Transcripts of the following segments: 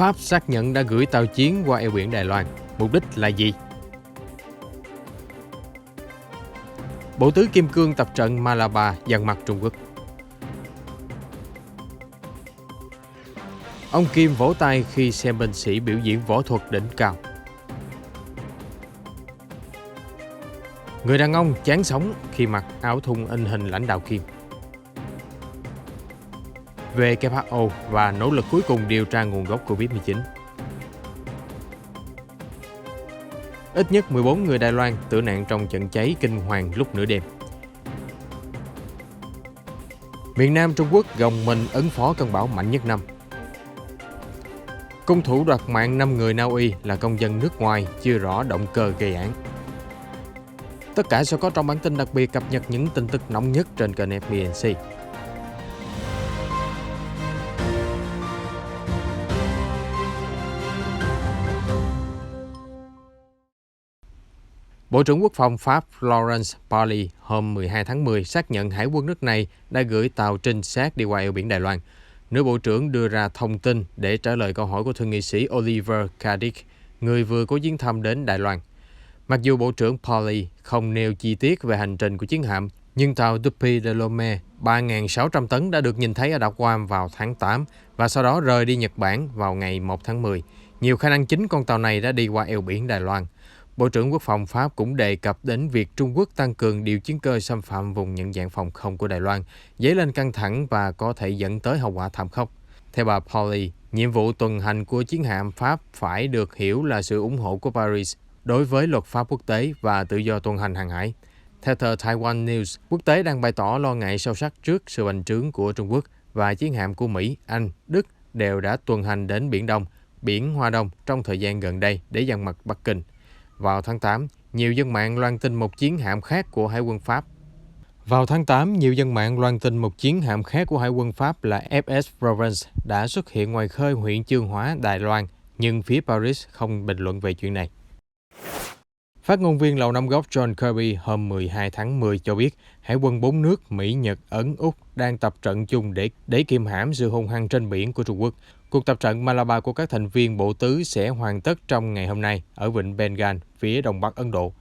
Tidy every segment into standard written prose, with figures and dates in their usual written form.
Pháp xác nhận đã gửi tàu chiến qua eo biển Đài Loan. Mục đích là gì? Bộ tứ Kim Cương tập trận Malabar dằn mặt Trung Quốc. Ông Kim vỗ tay khi xem binh sĩ biểu diễn võ thuật đỉnh cao. Người đàn ông chán sống khi mặc áo thun in hình lãnh đạo Kim. WHO và nỗ lực cuối cùng điều tra nguồn gốc Covid-19. Ít nhất 14 người Đài Loan tử nạn trong trận cháy kinh hoàng lúc nửa đêm. Miền Nam Trung Quốc gồng mình ứng phó cơn bão mạnh nhất năm. Hung thủ đoạt mạng 5 người Na Uy là công dân nước ngoài, chưa rõ động cơ gây án. Tất cả sẽ có trong bản tin đặc biệt cập nhật những tin tức nóng nhất trên kênh FBNC. Bộ trưởng Quốc phòng Pháp Florence Parly hôm 12 tháng 10 xác nhận Hải quân nước này đã gửi tàu trinh sát đi qua eo biển Đài Loan. Nữ bộ trưởng đưa ra thông tin để trả lời câu hỏi của thượng nghị sĩ Oliver Cadic, người vừa có chuyến thăm đến Đài Loan. Mặc dù Bộ trưởng Parly không nêu chi tiết về hành trình của chiến hạm, nhưng tàu Dupuy de Lome 3.600 tấn đã được nhìn thấy ở đảo Guam vào tháng 8 và sau đó rời đi Nhật Bản vào ngày 1 tháng 10. Nhiều khả năng chính con tàu này đã đi qua eo biển Đài Loan. Bộ trưởng Quốc phòng Pháp cũng đề cập đến việc Trung Quốc tăng cường điều chiến cơ xâm phạm vùng nhận dạng phòng không của Đài Loan, dấy lên căng thẳng và có thể dẫn tới hậu quả thảm khốc. Theo bà Parly, nhiệm vụ tuần hành của chiến hạm Pháp phải được hiểu là sự ủng hộ của Paris đối với luật pháp quốc tế và tự do tuần hành hàng hải. Theo tờ Taiwan News, quốc tế đang bày tỏ lo ngại sâu sắc trước sự bành trướng của Trung Quốc và chiến hạm của Mỹ, Anh, Đức đều đã tuần hành đến Biển Đông, Biển Hoa Đông trong thời gian gần đây để dằn mặt Bắc Kinh. Vào tháng 8, nhiều dân mạng loan tin một chiến hạm khác của Hải quân Pháp là FS Provence đã xuất hiện ngoài khơi huyện Chương Hóa, Đài Loan, nhưng phía Paris không bình luận về chuyện này. Phát ngôn viên Lầu Năm Góc John Kirby hôm 12 tháng 10 cho biết Hải quân 4 nước Mỹ, Nhật, Ấn, Úc đang tập trận chung để kiềm hãm sự hung hăng trên biển của Trung Quốc. Cuộc tập trận Malabar của các thành viên bộ tứ sẽ hoàn tất trong ngày hôm nay ở vịnh Bengal, phía đông bắc Ấn Độ.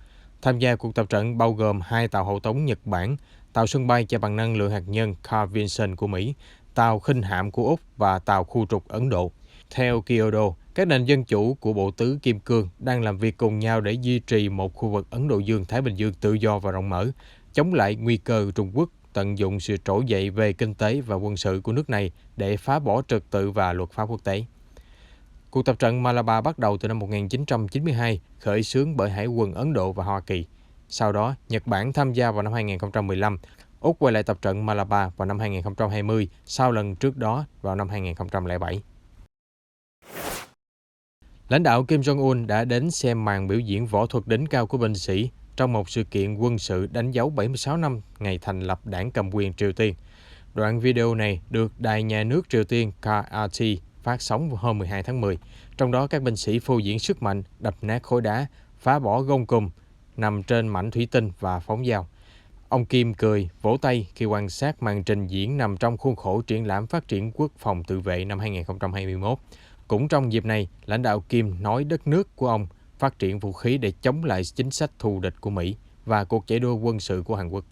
Tham gia cuộc tập trận bao gồm 2 tàu hộ tống Nhật Bản, tàu sân bay chạy bằng năng lượng hạt nhân Carl Vinson của Mỹ, tàu khinh hạm của Úc và tàu khu trục Ấn Độ. Theo Kyodo, các nền dân chủ của bộ tứ Kim Cương đang làm việc cùng nhau để duy trì một khu vực Ấn Độ Dương-Thái Bình Dương tự do và rộng mở, chống lại nguy cơ Trung Quốc tận dụng sự trỗi dậy về kinh tế và quân sự của nước này để phá bỏ trật tự và luật pháp quốc tế. Cuộc tập trận Malabar bắt đầu từ năm 1992, khởi xướng bởi Hải quân Ấn Độ và Hoa Kỳ. Sau đó, Nhật Bản tham gia vào năm 2015, Úc quay lại tập trận Malabar vào năm 2020, sau lần trước đó vào năm 2007. Lãnh đạo Kim Jong-un đã đến xem màn biểu diễn võ thuật đỉnh cao của binh sĩ trong một sự kiện quân sự đánh dấu 76 năm ngày thành lập đảng cầm quyền Triều Tiên. Đoạn video này được Đài Nhà nước Triều Tiên KRT phát sóng vào hôm 12 tháng 10. Trong đó các binh sĩ phô diễn sức mạnh, đập nát khối đá, phá bỏ gông cùm, nằm trên mảnh thủy tinh và phóng dao. Ông Kim cười, vỗ tay khi quan sát màn trình diễn nằm trong khuôn khổ triển lãm phát triển quốc phòng tự vệ năm 2021. Cũng trong dịp này, lãnh đạo Kim nói đất nước của ông phát triển vũ khí để chống lại chính sách thù địch của Mỹ và cuộc chạy đua quân sự của Hàn Quốc.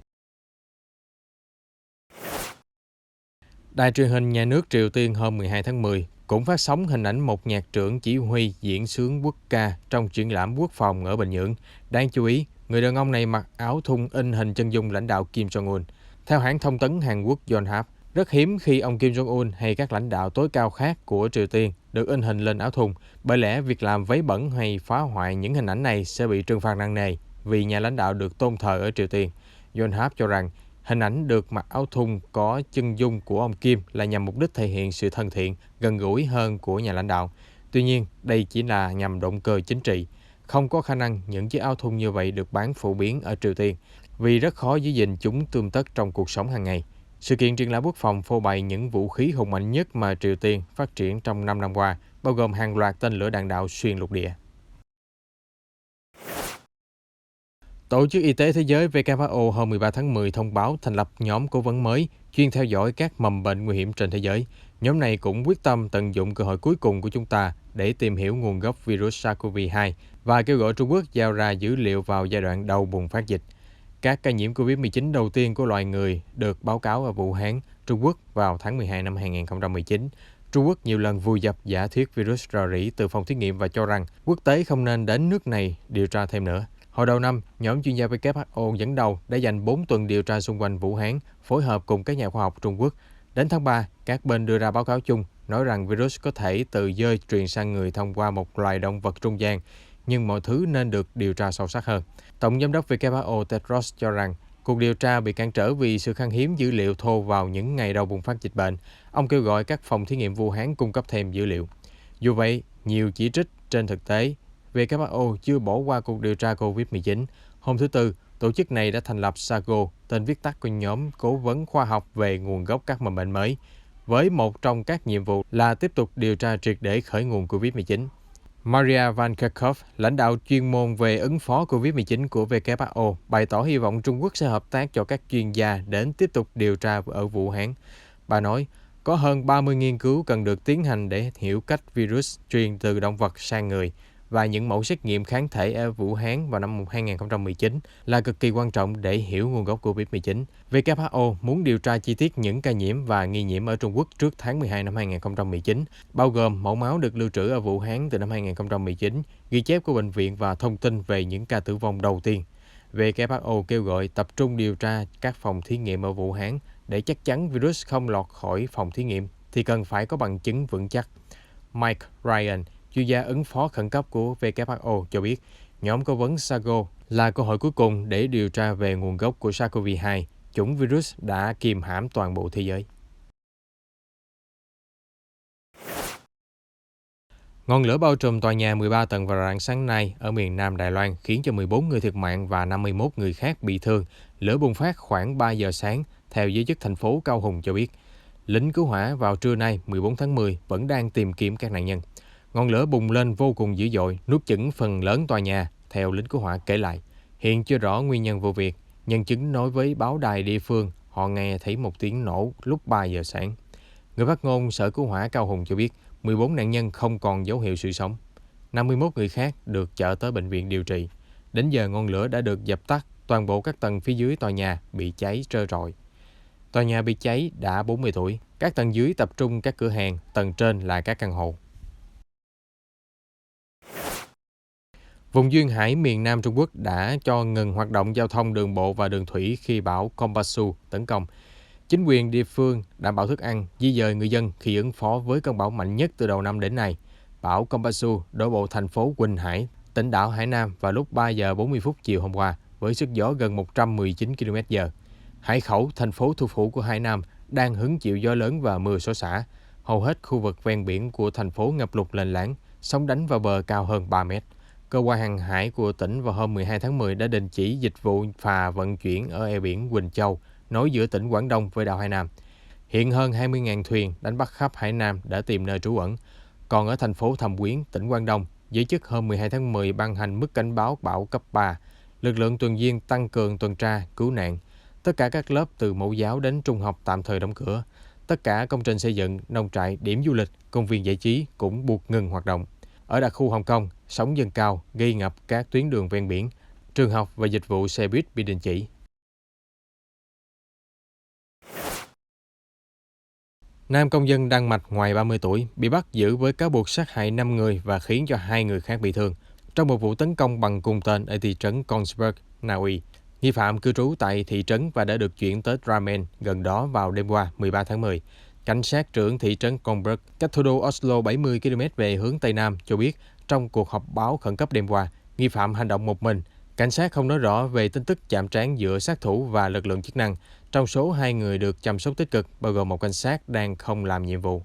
Đài truyền hình nhà nước Triều Tiên hôm 12 tháng 10 cũng phát sóng hình ảnh một nhạc trưởng chỉ huy diễn xướng quốc ca trong triển lãm quốc phòng ở Bình Nhưỡng. Đáng chú ý, người đàn ông này mặc áo thun in hình chân dung lãnh đạo Kim Jong-un. Theo hãng thông tấn Hàn Quốc Yonhap, rất hiếm khi ông Kim Jong-un hay các lãnh đạo tối cao khác của Triều Tiên được in hình lên áo thun. Bởi lẽ việc làm vấy bẩn hay phá hoại những hình ảnh này sẽ bị trừng phạt nặng nề vì nhà lãnh đạo được tôn thờ ở Triều Tiên. Yonhap cho rằng hình ảnh được mặc áo thun có chân dung của ông Kim là nhằm mục đích thể hiện sự thân thiện, gần gũi hơn của nhà lãnh đạo. Tuy nhiên, đây chỉ là nhằm động cơ chính trị. Không có khả năng những chiếc áo thun như vậy được bán phổ biến ở Triều Tiên, vì rất khó giữ gìn chúng tươm tất trong cuộc sống hàng ngày. Sự kiện triển lãm quốc phòng phô bày những vũ khí hùng mạnh nhất mà Triều Tiên phát triển trong 5 năm qua, bao gồm hàng loạt tên lửa đạn đạo xuyên lục địa. Tổ chức Y tế Thế giới WHO hôm 13 tháng 10 thông báo thành lập nhóm cố vấn mới chuyên theo dõi các mầm bệnh nguy hiểm trên thế giới. Nhóm này cũng quyết tâm tận dụng cơ hội cuối cùng của chúng ta để tìm hiểu nguồn gốc virus SARS-CoV-2 và kêu gọi Trung Quốc giao ra dữ liệu vào giai đoạn đầu bùng phát dịch. Các ca nhiễm COVID-19 đầu tiên của loài người được báo cáo ở Vũ Hán, Trung Quốc vào tháng 12 năm 2019. Trung Quốc nhiều lần vùi dập giả thuyết virus rò rỉ từ phòng thí nghiệm và cho rằng quốc tế không nên đến nước này điều tra thêm nữa. Hồi đầu năm, nhóm chuyên gia WHO dẫn đầu đã dành 4 tuần điều tra xung quanh Vũ Hán, phối hợp cùng các nhà khoa học Trung Quốc. Đến tháng 3, các bên đưa ra báo cáo chung nói rằng virus có thể từ dơi truyền sang người thông qua một loài động vật trung gian, nhưng mọi thứ nên được điều tra sâu sắc hơn. Tổng giám đốc WHO Tedros cho rằng cuộc điều tra bị cản trở vì sự khan hiếm dữ liệu thô vào những ngày đầu bùng phát dịch bệnh. Ông kêu gọi các phòng thí nghiệm Vũ Hán cung cấp thêm dữ liệu. Dù vậy, nhiều chỉ trích trên thực tế, WHO chưa bỏ qua cuộc điều tra COVID-19. Hôm thứ Tư, tổ chức này đã thành lập SAGO, tên viết tắt của nhóm cố vấn khoa học về nguồn gốc các mầm bệnh mới, với một trong các nhiệm vụ là tiếp tục điều tra triệt để khởi nguồn COVID-19. Maria Van Kerkhove, lãnh đạo chuyên môn về ứng phó COVID-19 của WHO, bày tỏ hy vọng Trung Quốc sẽ hợp tác cho các chuyên gia đến tiếp tục điều tra ở Vũ Hán. Bà nói, có hơn 30 nghiên cứu cần được tiến hành để hiểu cách virus truyền từ động vật sang người, và những mẫu xét nghiệm kháng thể ở Vũ Hán vào năm 2019 là cực kỳ quan trọng để hiểu nguồn gốc COVID-19. WHO muốn điều tra chi tiết những ca nhiễm và nghi nhiễm ở Trung Quốc trước tháng 12 năm 2019, bao gồm mẫu máu được lưu trữ ở Vũ Hán từ năm 2019, ghi chép của bệnh viện và thông tin về những ca tử vong đầu tiên. WHO kêu gọi tập trung điều tra các phòng thí nghiệm ở Vũ Hán để chắc chắn virus không lọt khỏi phòng thí nghiệm thì cần phải có bằng chứng vững chắc. Mike Ryan, chuyên gia ứng phó khẩn cấp của WHO cho biết, nhóm cố vấn SAGO là cơ hội cuối cùng để điều tra về nguồn gốc của SARS-CoV-2, chủng virus đã kìm hãm toàn bộ thế giới. Ngọn lửa bao trùm tòa nhà 13 tầng vào rạng sáng nay ở miền Nam Đài Loan khiến cho 14 người thiệt mạng và 51 người khác bị thương. Lửa bùng phát khoảng 3 giờ sáng, theo giới chức thành phố Cao Hùng cho biết. Lính cứu hỏa vào trưa nay 14 tháng 10 vẫn đang tìm kiếm các nạn nhân. Ngọn lửa bùng lên vô cùng dữ dội, nuốt chửng phần lớn tòa nhà, theo lính cứu hỏa kể lại. Hiện chưa rõ nguyên nhân vụ việc. Nhân chứng nói với báo đài địa phương họ nghe thấy một tiếng nổ lúc 3 giờ sáng. Người phát ngôn Sở Cứu hỏa Cao Hùng cho biết 14 nạn nhân không còn dấu hiệu sự sống. 51 người khác được chở tới bệnh viện điều trị. Đến giờ ngọn lửa đã được dập tắt, toàn bộ các tầng phía dưới tòa nhà bị cháy trơ trọi. Tòa nhà bị cháy đã 40 tuổi. Các tầng dưới tập trung các cửa hàng, tầng trên là các căn hộ. Vùng duyên hải miền Nam Trung Quốc đã cho ngừng hoạt động giao thông đường bộ và đường thủy khi bão Kompasu tấn công. Chính quyền địa phương đảm bảo thức ăn, di dời người dân khi ứng phó với cơn bão mạnh nhất từ đầu năm đến nay. Bão Kompasu đổ bộ thành phố Quỳnh Hải, tỉnh đảo Hải Nam vào lúc 3 giờ 40 phút chiều hôm qua với sức gió gần 119 km/h. Hải Khẩu, thành phố thủ phủ của Hải Nam, đang hứng chịu gió lớn và mưa xối xả. Hầu hết khu vực ven biển của thành phố ngập lụt lên láng, sóng đánh vào bờ cao hơn 3 mét. Cơ quan hàng hải của tỉnh vào hôm 12 tháng 10 đã đình chỉ dịch vụ phà vận chuyển ở eo biển Quỳnh Châu, nối giữa tỉnh Quảng Đông với đảo Hải Nam. Hiện hơn 20.000 thuyền đánh bắt khắp Hải Nam đã tìm nơi trú ẩn. Còn ở thành phố Thâm Quyến, tỉnh Quảng Đông, giới chức hôm 12 tháng 10 ban hành mức cảnh báo bão cấp 3. Lực lượng tuần duyên tăng cường tuần tra, cứu nạn. Tất cả các lớp từ mẫu giáo đến trung học tạm thời đóng cửa. Tất cả công trình xây dựng, nông trại, điểm du lịch, công viên giải trí cũng buộc ngừng hoạt động. Ở đặc khu Hồng Kông, sóng dâng cao gây ngập các tuyến đường ven biển. Trường học và dịch vụ xe buýt bị đình chỉ. Nam công dân Đan Mạch ngoài 30 tuổi bị bắt giữ với cáo buộc sát hại 5 người và khiến cho 2 người khác bị thương trong một vụ tấn công bằng cung tên ở thị trấn Kongsberg, Na Uy. Nghi phạm cư trú tại thị trấn và đã được chuyển tới Drammen gần đó vào đêm qua 13 tháng 10. Cảnh sát trưởng thị trấn Kongsberg, cách thủ đô Oslo 70 km về hướng Tây Nam, cho biết trong cuộc họp báo khẩn cấp đêm qua, nghi phạm hành động một mình. Cảnh sát không nói rõ về tin tức chạm trán giữa sát thủ và lực lượng chức năng. Trong số 2 người được chăm sóc tích cực, bao gồm một cảnh sát đang không làm nhiệm vụ.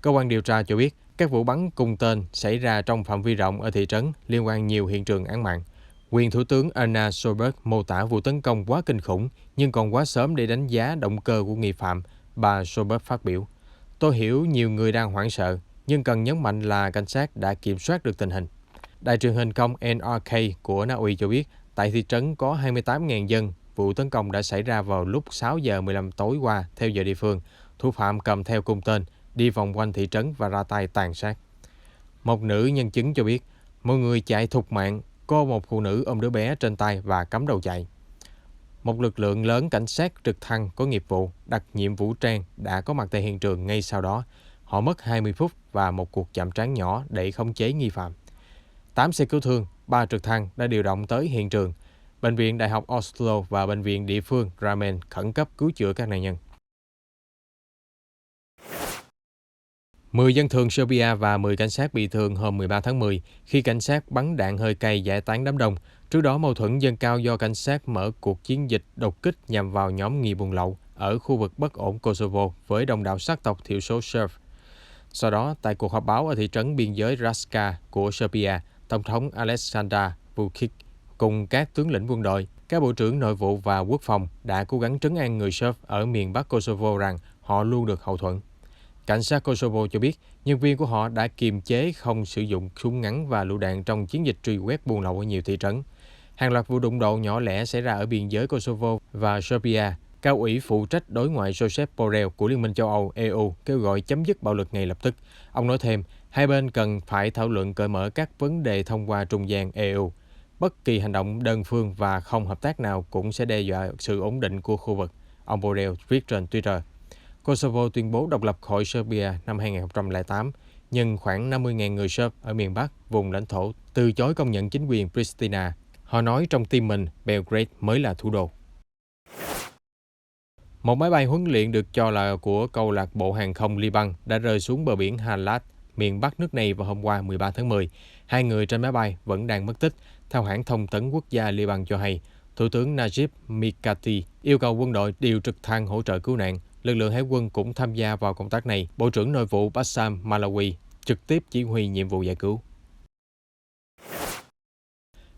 Cơ quan điều tra cho biết các vụ bắn cung tên xảy ra trong phạm vi rộng ở thị trấn liên quan nhiều hiện trường án mạng. Quyền Thủ tướng Anna Solberg mô tả vụ tấn công quá kinh khủng nhưng còn quá sớm để đánh giá động cơ của nghi phạm, bà Solberg phát biểu. Tôi hiểu nhiều người đang hoảng sợ, nhưng cần nhấn mạnh là cảnh sát đã kiểm soát được tình hình. Đài truyền hình công NRK của Na Uy cho biết tại thị trấn có 28.000 dân. Vụ tấn công đã xảy ra vào lúc 6 giờ 15 tối qua theo giờ địa phương. Thủ phạm cầm theo cung tên, đi vòng quanh thị trấn và ra tay tàn sát. Một nữ nhân chứng cho biết, mọi người chạy thục mạng, có một phụ nữ ôm đứa bé trên tay và cắm đầu chạy. Một lực lượng lớn cảnh sát trực thăng có nghiệp vụ, đặc nhiệm vũ trang đã có mặt tại hiện trường ngay sau đó. Họ mất 20 phút và một cuộc chạm trán nhỏ để khống chế nghi phạm. 8 xe cứu thương, 3 trực thăng đã điều động tới hiện trường. Bệnh viện Đại học Oslo và bệnh viện địa phương Drammen khẩn cấp cứu chữa các nạn nhân. 10 dân thường Serbia và 10 cảnh sát bị thương hôm 13 tháng 10 khi cảnh sát bắn đạn hơi cay giải tán đám đông. Trước đó, mâu thuẫn dâng cao do cảnh sát mở cuộc chiến dịch đột kích nhằm vào nhóm nghi buôn lậu ở khu vực bất ổn Kosovo với đông đảo sắc tộc thiểu số Serb. Sau đó, tại cuộc họp báo ở thị trấn biên giới Raška của Serbia, Tổng thống Aleksandar Vučić cùng các tướng lĩnh quân đội, các bộ trưởng nội vụ và quốc phòng đã cố gắng trấn an người Serb ở miền Bắc Kosovo rằng họ luôn được hậu thuẫn. Cảnh sát Kosovo cho biết nhân viên của họ đã kiềm chế không sử dụng súng ngắn và lựu đạn trong chiến dịch truy quét buôn lậu ở nhiều thị trấn. Hàng loạt vụ đụng độ nhỏ lẻ xảy ra ở biên giới Kosovo và Serbia. Cao ủy phụ trách đối ngoại Josep Borrell của Liên minh châu Âu EU kêu gọi chấm dứt bạo lực ngay lập tức. Ông nói thêm, hai bên cần phải thảo luận cởi mở các vấn đề thông qua trung gian EU. Bất kỳ hành động đơn phương và không hợp tác nào cũng sẽ đe dọa sự ổn định của khu vực, ông Borrell viết trên Twitter. Kosovo tuyên bố độc lập khỏi Serbia năm 2008, nhưng khoảng 50.000 người Serb ở miền Bắc, vùng lãnh thổ, từ chối công nhận chính quyền Pristina. Họ nói trong tim mình, Belgrade mới là thủ đô. Một máy bay huấn luyện được cho là của câu lạc bộ hàng không Liban đã rơi xuống bờ biển Halat, miền Bắc nước này vào hôm qua 13 tháng 10. Hai người trên máy bay vẫn đang mất tích, theo hãng thông tấn quốc gia Liban cho hay. Thủ tướng Najib Mikati yêu cầu quân đội điều trực thăng hỗ trợ cứu nạn. Lực lượng hải quân cũng tham gia vào công tác này. Bộ trưởng Nội vụ Bassam Malawi trực tiếp chỉ huy nhiệm vụ giải cứu.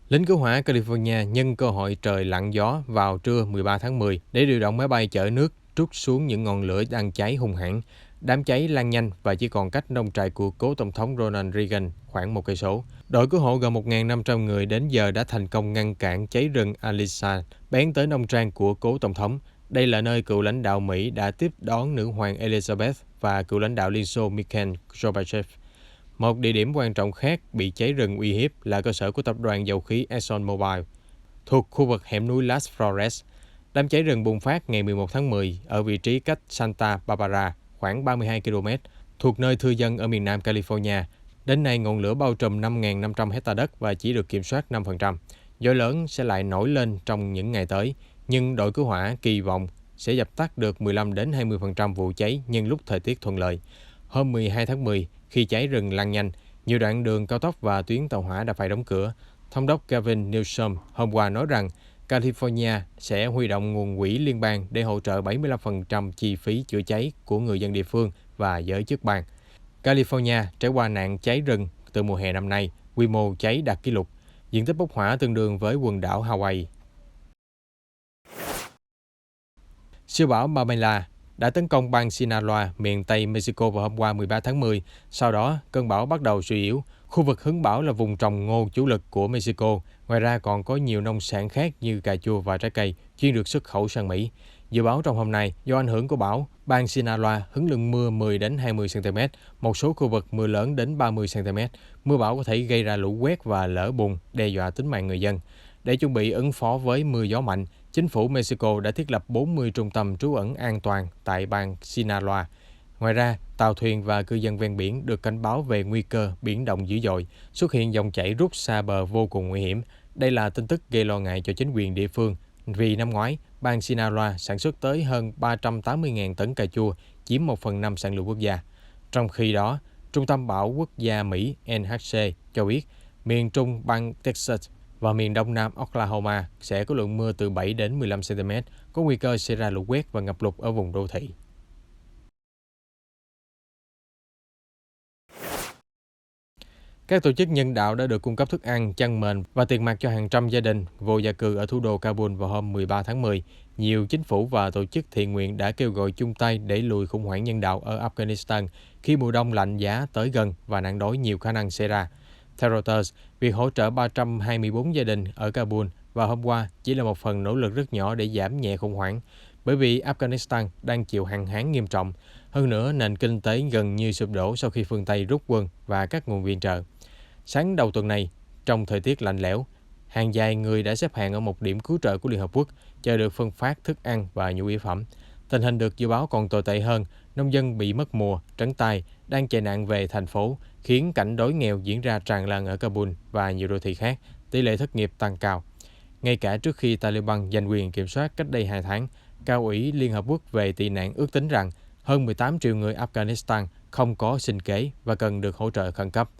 Lính cứu hỏa California nhân cơ hội trời lặng gió vào trưa 13 tháng 10 để điều động máy bay chở nước trút xuống những ngọn lửa đang cháy hung hãn. Đám cháy lan nhanh và chỉ còn cách nông trại của cố tổng thống Ronald Reagan khoảng 1 cây số. Đội cứu hộ gần 1.500 người đến giờ đã thành công ngăn cản cháy rừng Alisa bén tới nông trang của cố tổng thống. Đây là nơi cựu lãnh đạo Mỹ đã tiếp đón nữ hoàng Elizabeth và cựu lãnh đạo Liên Xô Mikhail Gorbachev. Một địa điểm quan trọng khác bị cháy rừng uy hiếp là cơ sở của tập đoàn dầu khí ExxonMobil, thuộc khu vực hẻm núi Las Flores. Đám cháy rừng bùng phát ngày 11 tháng 10 ở vị trí cách Santa Barbara khoảng 32 km, thuộc nơi thưa dân ở miền nam California. Đến nay, ngọn lửa bao trùm 5.500 hectare đất và chỉ được kiểm soát 5%. Gió lớn sẽ lại nổi lên trong những ngày tới, nhưng đội cứu hỏa kỳ vọng sẽ dập tắt được 15 đến 20% vụ cháy nhân lúc thời tiết thuận lợi. Hôm 12 tháng 10, khi cháy rừng lan nhanh, nhiều đoạn đường cao tốc và tuyến tàu hỏa đã phải đóng cửa. Thống đốc Gavin Newsom hôm qua nói rằng California sẽ huy động nguồn quỹ liên bang để hỗ trợ 75% chi phí chữa cháy của người dân địa phương và giới chức bang. California trải qua nạn cháy rừng từ mùa hè năm nay, quy mô cháy đạt kỷ lục, diện tích bốc hỏa tương đương với quần đảo Hawaii. Siêu bão Pamela đã tấn công bang Sinaloa, miền Tây Mexico vào hôm qua 13 tháng 10. Sau đó, cơn bão bắt đầu suy yếu. Khu vực hứng bão là vùng trồng ngô chủ lực của Mexico. Ngoài ra còn có nhiều nông sản khác như cà chua và trái cây, chuyên được xuất khẩu sang Mỹ. Dự báo trong hôm nay, do ảnh hưởng của bão, bang Sinaloa hứng lượng mưa 10 đến 20 cm, một số khu vực mưa lớn đến 30 cm. Mưa bão có thể gây ra lũ quét và lở bùn, đe dọa tính mạng người dân. Để chuẩn bị ứng phó với mưa gió mạnh, chính phủ Mexico đã thiết lập 40 trung tâm trú ẩn an toàn tại bang Sinaloa. Ngoài ra, tàu thuyền và cư dân ven biển được cảnh báo về nguy cơ biển động dữ dội, xuất hiện dòng chảy rút xa bờ vô cùng nguy hiểm. Đây là tin tức gây lo ngại cho chính quyền địa phương, vì năm ngoái, bang Sinaloa sản xuất tới hơn 380.000 tấn cà chua, chiếm 1/5 sản lượng quốc gia. Trong khi đó, Trung tâm Bão Quốc gia Mỹ NHC cho biết, miền trung bang Texas và miền đông nam Oklahoma sẽ có lượng mưa từ 7 đến 15 cm, có nguy cơ xảy ra lũ quét và ngập lụt ở vùng đô thị. Các tổ chức nhân đạo đã được cung cấp thức ăn, chăn mền và tiền mặt cho hàng trăm gia đình vô gia cư ở thủ đô Kabul vào hôm 13 tháng 10. Nhiều chính phủ và tổ chức thiện nguyện đã kêu gọi chung tay đẩy lùi khủng hoảng nhân đạo ở Afghanistan khi mùa đông lạnh giá tới gần và nạn đói nhiều khả năng xảy ra. Theo Reuters, việc hỗ trợ 324 gia đình ở Kabul vào hôm qua chỉ là một phần nỗ lực rất nhỏ để giảm nhẹ khủng hoảng. bởi vì Afghanistan đang chịu hạn hán nghiêm trọng. Hơn nữa, nền kinh tế gần như sụp đổ sau khi phương Tây rút quân và các nguồn viện trợ. Sáng đầu tuần này, trong thời tiết lạnh lẽo, hàng dài người đã xếp hàng ở một điểm cứu trợ của Liên Hợp Quốc chờ được phân phát thức ăn và nhu yếu phẩm. Tình hình được dự báo còn tồi tệ hơn, nông dân bị mất mùa, trắng tay, đang chạy nạn về thành phố, khiến cảnh đói nghèo diễn ra tràn lan ở Kabul và nhiều đô thị khác, tỷ lệ thất nghiệp tăng cao. Ngay cả trước khi Taliban giành quyền kiểm soát cách đây 2 tháng, Cao ủy Liên Hợp Quốc về tị nạn ước tính rằng hơn 18 triệu người Afghanistan không có sinh kế và cần được hỗ trợ khẩn cấp.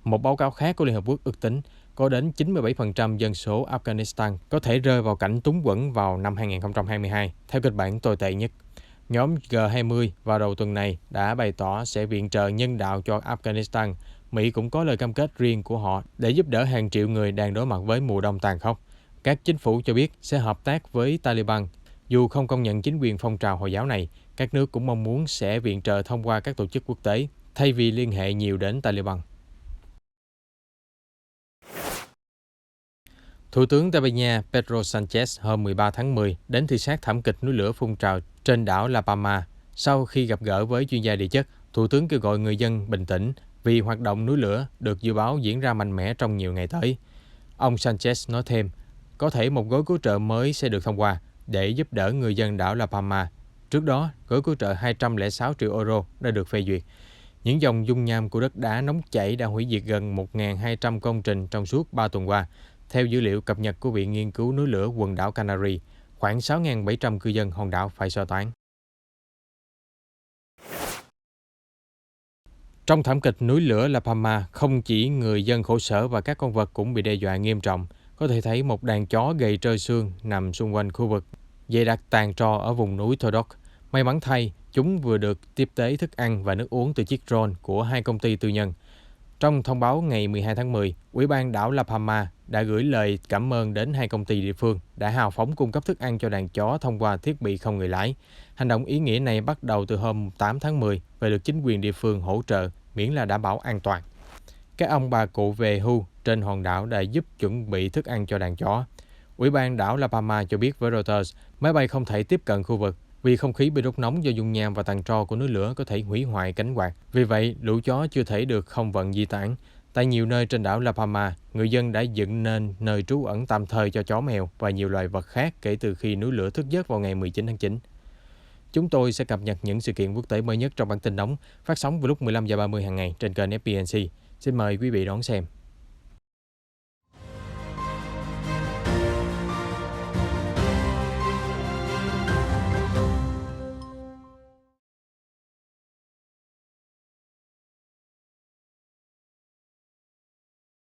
Một báo cáo khác của Liên Hợp Quốc ước tính có đến 97% dân số Afghanistan có thể rơi vào cảnh túng quẫn vào năm 2022, theo kịch bản tồi tệ nhất. Nhóm G20 vào đầu tuần này đã bày tỏ sẽ viện trợ nhân đạo cho Afghanistan. Mỹ cũng có lời cam kết riêng của họ để giúp đỡ hàng triệu người đang đối mặt với mùa đông tàn khốc. Các chính phủ cho biết sẽ hợp tác với Taliban. Dù không công nhận chính quyền phong trào Hồi giáo này, các nước cũng mong muốn sẽ viện trợ thông qua các tổ chức quốc tế, thay vì liên hệ nhiều đến Taliban. Thủ tướng Tây Ban Nha Pedro Sanchez hôm 13 tháng 10 đến thị sát thảm kịch núi lửa phun trào trên đảo La Palma. Sau khi gặp gỡ với chuyên gia địa chất, Thủ tướng kêu gọi người dân bình tĩnh vì hoạt động núi lửa được dự báo diễn ra mạnh mẽ trong nhiều ngày tới. Ông Sanchez nói thêm, có thể một gói cứu trợ mới sẽ được thông qua để giúp đỡ người dân đảo La Palma. Trước đó, gói cứu trợ 206 triệu euro đã được phê duyệt. Những dòng dung nham của đất đá nóng chảy đã hủy diệt gần 1.200 công trình trong suốt 3 tuần qua. Theo dữ liệu cập nhật của Viện Nghiên cứu núi lửa quần đảo Canary, khoảng 6.700 cư dân hòn đảo phải sơ tán. Trong thảm kịch núi lửa La Palma, không chỉ người dân khổ sở và các con vật cũng bị đe dọa nghiêm trọng. Có thể thấy một đàn chó gầy trơ xương nằm xung quanh khu vực dày đặc tàn tro ở vùng núi Todok. May mắn thay, chúng vừa được tiếp tế thức ăn và nước uống từ chiếc drone của 2 công ty tư nhân. Trong thông báo ngày 12 tháng 10, Ủy ban đảo La Palma đã gửi lời cảm ơn đến 2 công ty địa phương đã hào phóng cung cấp thức ăn cho đàn chó thông qua thiết bị không người lái. Hành động ý nghĩa này bắt đầu từ hôm 8 tháng 10 và được chính quyền địa phương hỗ trợ miễn là đảm bảo an toàn. Các ông bà cụ về hưu trên hòn đảo đã giúp chuẩn bị thức ăn cho đàn chó. Ủy ban đảo La Palma cho biết với Reuters, máy bay không thể tiếp cận khu vực vì không khí bị đốt nóng do dung nham và tàn tro của núi lửa có thể hủy hoại cánh quạt. Vì vậy, lũ chó chưa thể được không vận di tản. Tại nhiều nơi trên đảo La Palma, người dân đã dựng nên nơi trú ẩn tạm thời cho chó mèo và nhiều loài vật khác kể từ khi núi lửa thức giấc vào ngày 19 tháng 9. Chúng tôi sẽ cập nhật những sự kiện quốc tế mới nhất trong bản tin nóng, phát sóng vào lúc 15:30 hàng ngày trên kênh FPNC. Xin mời quý vị đón xem.